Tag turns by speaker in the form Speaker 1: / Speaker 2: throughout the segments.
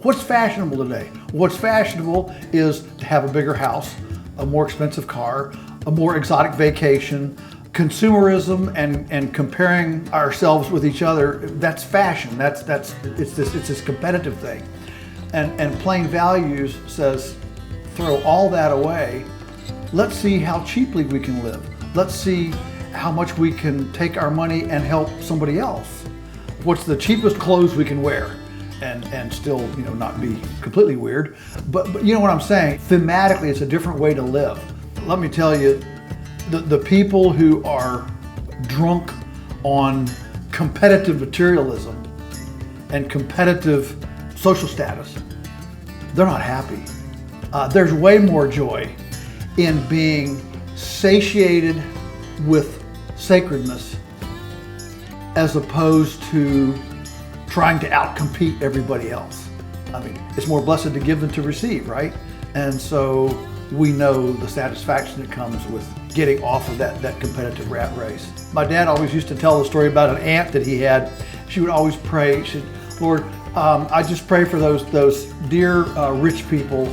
Speaker 1: What's fashionable today? What's fashionable is to have a bigger house, a more expensive car, a more exotic vacation. Consumerism and comparing ourselves with each other, that's fashion. It's this competitive thing. And Plain Values says, throw all that away. Let's see how cheaply we can live. Let's see how much we can take our money and help somebody else. What's the cheapest clothes we can wear and still, not be completely weird. But you know what I'm saying? Thematically, it's a different way to live. Let me tell you, the people who are drunk on competitive materialism and competitive social status, they're not happy. There's way more joy in being satiated with sacredness as opposed to trying to outcompete everybody else. I mean, it's more blessed to give than to receive, right? And so we know the satisfaction that comes with getting off of that competitive rat race. My dad always used to tell the story about an aunt that he had. She would always pray, she said, Lord, I just pray for those dear rich people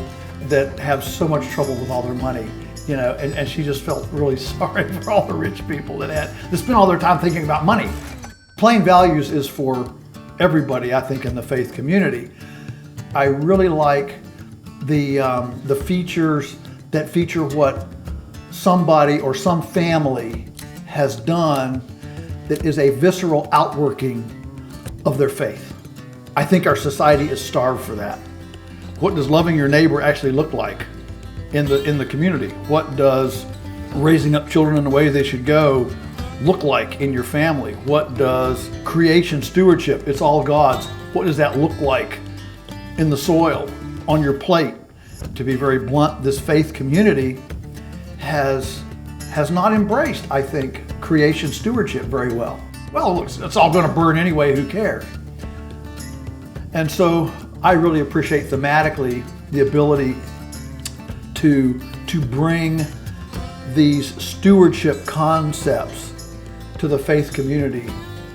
Speaker 1: that have so much trouble with all their money. And she just felt really sorry for all the rich people that spend all their time thinking about money. Plain Values is for everybody, I think, in the faith community. I really like the features that feature what somebody or some family has done that is a visceral outworking of their faith. I think our society is starved for that. What does loving your neighbor actually look like in the community? What does raising up children in the way they should go look like in your family? What does creation stewardship, it's all God's, what does that look like in the soil, on your plate? To be very blunt, this faith community has not embraced, I think, creation stewardship very well. Well, look, it's all going to burn anyway, who cares? And so I really appreciate thematically the ability to bring these stewardship concepts to the faith community,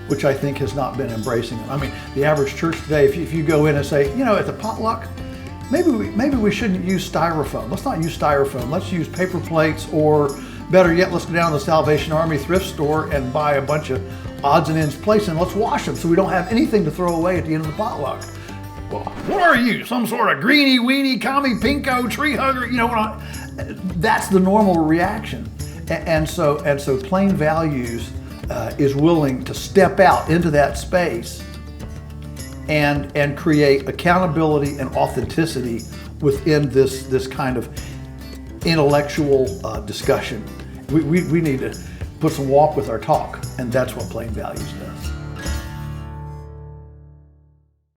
Speaker 1: which I think has not been embracing them. I mean, the average church today, if you go in and say, at the potluck, maybe we shouldn't use styrofoam. Let's not use styrofoam. Let's use paper plates, or better yet, let's go down to the Salvation Army thrift store and buy a bunch of odds and ends plates and let's wash them so we don't have anything to throw away at the end of the potluck. Well, what are you? Some sort of greenie, weenie, commie, pinko, tree hugger? That's the normal reaction. And so Plain Values is willing to step out into that space and create accountability and authenticity within this kind of intellectual discussion. We need to put some walk with our talk, and that's what Plain Values does.